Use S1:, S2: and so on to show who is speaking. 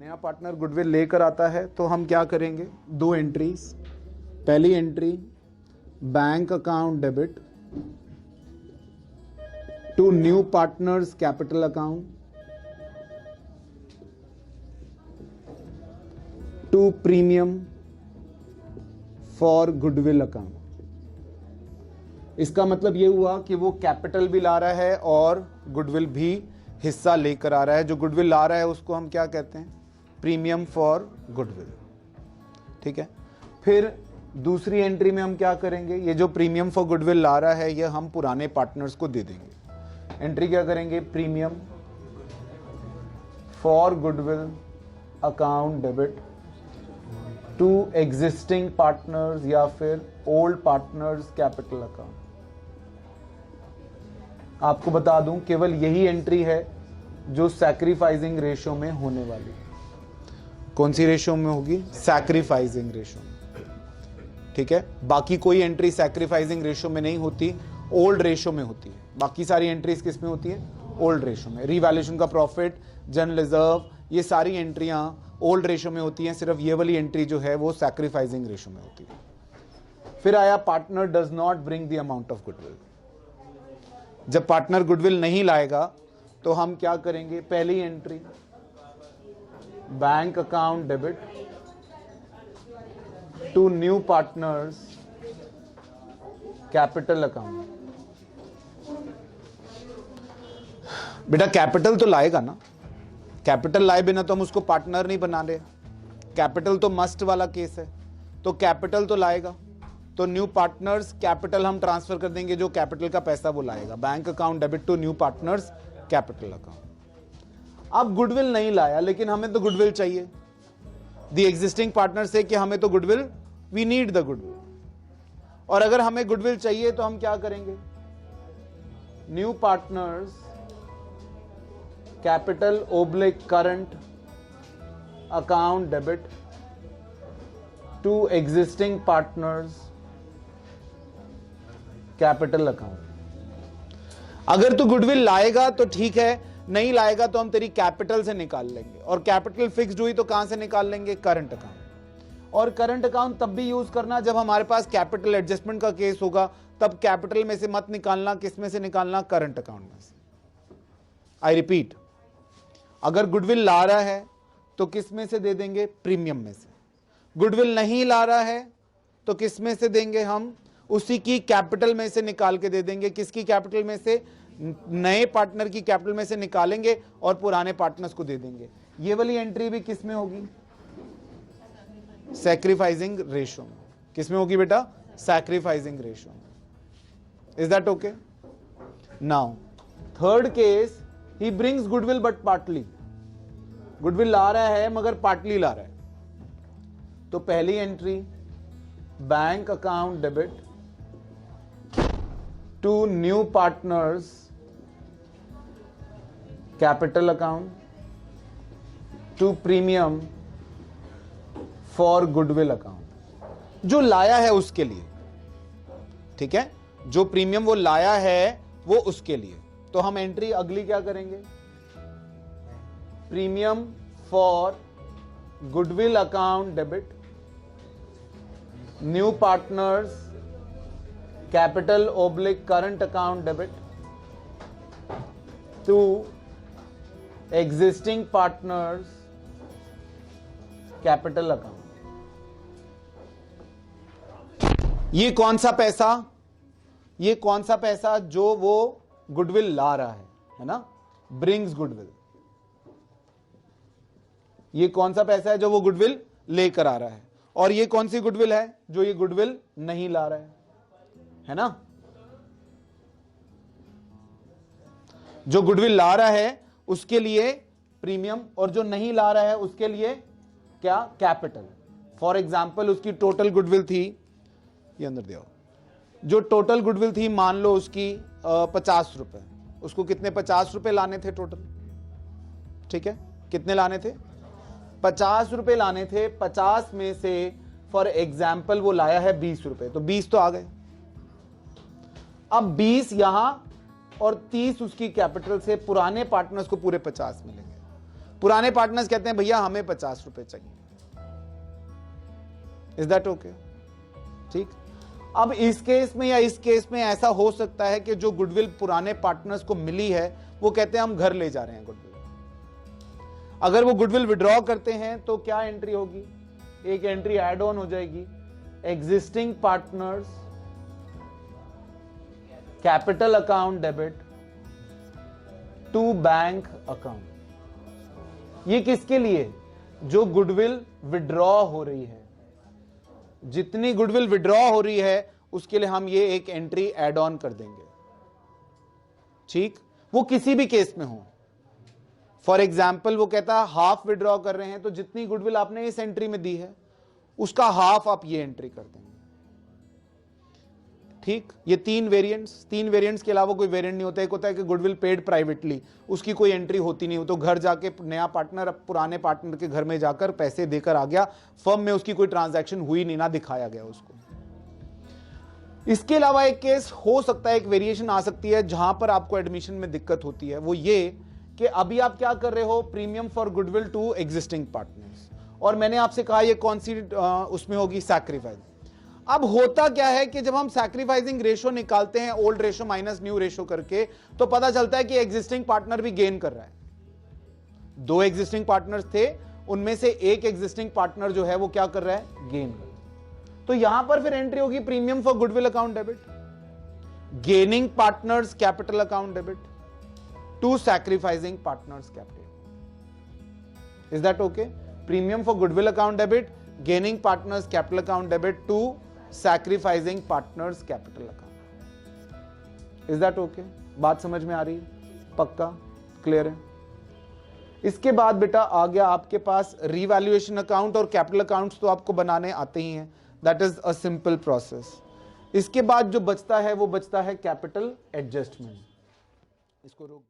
S1: नया partner goodwill लेकर आता है तो हम क्या करेंगे, दो एंट्रीज। पहली entry bank account debit to new partners capital account to premium for goodwill account. इसका मतलब यह हुआ कि वो कैपिटल भी ला रहा है और गुडविल भी हिस्सा लेकर आ रहा है। जो गुडविल ला रहा है उसको हम क्या कहते हैं, प्रीमियम फॉर गुडविल। ठीक है, फिर दूसरी एंट्री में हम क्या करेंगे, ये जो प्रीमियम फॉर गुडविल ला रहा है ये हम पुराने पार्टनर्स को दे देंगे। एंट्री क्या करेंगे, premium for goodwill account debit to existing partners या फिर ओल्ड पार्टनर्स कैपिटल अकाउंट। आपको बता दूं केवल यही एंट्री है जो सैक्रिफाइसिंग रेशियो में होने वाली। कौन सी रेशियो में होगी, सैक्रिफाइसिंग रेशियो में। ठीक है, बाकी कोई एंट्री सैक्रिफाइसिंग रेशियो में नहीं होती, ओल्ड रेशियो में होती है। बाकी सारी एंट्रीज किस में होती है, ओल्ड रेशियो में। रीवैल्यूएशन का प्रॉफिट, जनरल रिजर्व, ये सारी एंट्रियां ओल्ड रेशियो में होती हैं। सिर्फ ये वाली एंट्री जो है वो सैक्रिफाइसिंग रेशियो में होती है। फिर आया partner does not bring the amount of goodwill. जब पार्टनर गुडविल नहीं लाएगा तो हम क्या करेंगे, पहली entry bank account debit to new partners capital account. बेटा कैपिटल तो लाएगा ना, कैपिटल लाए बिना तो हम उसको पार्टनर नहीं बना रहे। कैपिटल तो मस्ट वाला केस है, तो कैपिटल तो लाएगा। तो न्यू पार्टनर्स कैपिटल हम ट्रांसफर कर देंगे, जो कैपिटल का पैसा वो लाएगा। Bank account debit to new partners capital account. अब गुडविल नहीं लाया लेकिन हमें तो गुडविल चाहिए। द एग्जिस्टिंग पार्टनर से कि हमें तो goodwill, we need the goodwill. और अगर हमें गुडविल चाहिए तो हम क्या करेंगे, new partners capital oblique current account debit to existing partners capital account. अगर तू गुडविल लाएगा तो ठीक है, नहीं लाएगा तो हम तेरी कैपिटल से निकाल लेंगे। और कैपिटल फिक्स्ड हुई तो कहां से निकाल लेंगे, करंट अकाउंट। और करंट अकाउंट तब भी यूज करना जब हमारे पास कैपिटल एडजस्टमेंट का केस होगा, तब कैपिटल में से मत निकालना, किस में से निकालना, करंट अकाउंट में से। आई रिपीट, अगर गुडविल ला रहा है तो किस में से दे देंगे, प्रीमियम में से। गुडविल नहीं ला रहा है तो किस में से देंगे, हम उसी की कैपिटल में से निकाल के दे देंगे। किसकी कैपिटल में से, नए पार्टनर की कैपिटल में से निकालेंगे और पुराने पार्टनर्स को दे देंगे। ये वाली एंट्री भी किस में होगी, सैक्रिफाइसिंग रेशियो में। किस में होगी बेटा, सैक्रिफाइसिंग रेशियो में। Is that okay? Now third case, he brings goodwill but partly. Goodwill ला रहा है मगर पार्टली ला रहा है। तो पहली entry bank account debit to new partners capital account to premium for goodwill account. जो लाया है उसके लिए, ठीक है, जो प्रीमियम वो लाया है वो उसके लिए। तो हम एंट्री अगली क्या करेंगे, premium for goodwill account debit new partners capital oblique current account debit to existing partners capital account. ये कौन सा पैसा, ये कौन सा पैसा जो वो गुडविल ला रहा है ना, ब्रिंग्स गुडविल। ये कौन सा पैसा है जो वो गुडविल लेकर आ रहा है। और ये कौन सी गुडविल है, जो ये गुडविल नहीं ला रहा है ना। जो गुडविल ला रहा है उसके लिए प्रीमियम, और जो नहीं ला रहा है उसके लिए क्या, कैपिटल। फॉर एग्जाम्पल उसकी टोटल गुडविल थी, ये अंदर दिया, जो टोटल गुडविल थी मान लो उसकी 50 रुपए, उसको कितने 50 रुपए लाने थे टोटल। ठीक है, कितने लाने थे, 50 रुपए लाने थे। 50 में से फॉर एग्जाम्पल वो लाया है 20 रुपए, तो 20 तो आ गए। अब 20 यहां और 30 उसकी कैपिटल से, पुराने पार्टनर्स को पूरे 50 मिलेंगे। पुराने पार्टनर्स कहते हैं भैया हमें 50 रुपए चाहिए। Is that okay? ठीक। अब इस केस में या इस केस में ऐसा हो सकता है कि जो गुडविल पुराने पार्टनर्स को मिली है वो कहते हैं हम घर ले जा रहे हैं गुडविल। अगर वो गुडविल विड्रॉ करते हैं तो क्या एंट्री होगी? एक एंट्री ऐड ऑन हो जाएगी, existing partners capital account debit to bank account. ये किसके लिए? जो गुडविल विड्रॉ हो रही है, जितनी गुडविल विड्रॉ हो रही है उसके लिए हम ये एक एंट्री ऐड ऑन कर देंगे। ठीक, वो किसी भी केस में हो। फॉर एग्जाम्पल वो कहता है हाफ विड्रॉ कर रहे हैं, तो जितनी गुडविल आपने इस एंट्री में दी है उसका हाफ आप ये एंट्री कर देंगे। ठीक, ये तीन वेरिएंट्स के अलावा कोई वेरिएंट नहीं होता। एक होता है कि गुडविल पेड प्राइवेटली, उसकी कोई एंट्री होती नहीं हो, तो घर जाके नया पार्टनर पुराने पार्टनर के घर में जाकर पैसे देकर आ गया, फर्म में उसकी कोई ट्रांजैक्शन हुई नहीं, ना दिखाया गया उसको। इसके अलावा एक केस हो सकता है, एक वेरिएशन आ सकती है जहां पर आपको एडमिशन में दिक्कत होती है, वो ये कि अभी आप क्या कर रहे हो, premium for goodwill to existing partners, और मैंने आपसे कहा ये कौन सी उसमें होगी, सैक्रिफाइस। अब होता क्या है कि जब हम सैक्रिफाइसिंग रेशो निकालते हैं old ratio minus new ratio करके, तो पता चलता है कि एग्जिस्टिंग पार्टनर भी गेन कर रहा है। दो एग्जिस्टिंग पार्टनर्स थे, उनमें से एक एग्जिस्टिंग पार्टनर जो है वो क्या कर रहा है, गेन कर रहा है। तो यहां पर फिर एंट्री होगी premium for goodwill account debit, gaining partners capital account debit to sacrificing partners capital. Is that okay? Premium for goodwill account debit, gaining partners capital account debit to sacrificing partners capital account. Is that okay? बात समझ में आ रही है? पक्का clear है? इसके बाद बेटा आ गया आपके पास रीवैल्यूएशन अकाउंट, और कैपिटल अकाउंट्स तो आपको बनाने आते ही हैं, that is a simple process. इसके बाद जो बचता है वो बचता है कैपिटल एडजस्टमेंट। इसको रोक दो।